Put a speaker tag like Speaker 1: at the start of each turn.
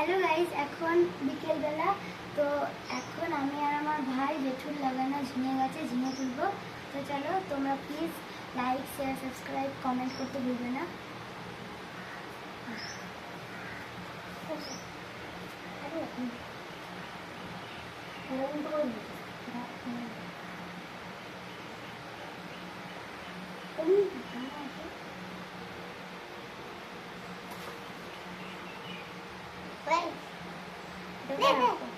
Speaker 1: Hello guys, এখন বিকেলবেলা। তো এখন আমি আর আমার ভাই জেঠুর লাগানো ঝিঙে গাছে ঝিঙে তুলবো। তো চলো, তোমরা please like, share, subscribe, comment করতে ভুলবে না। Right.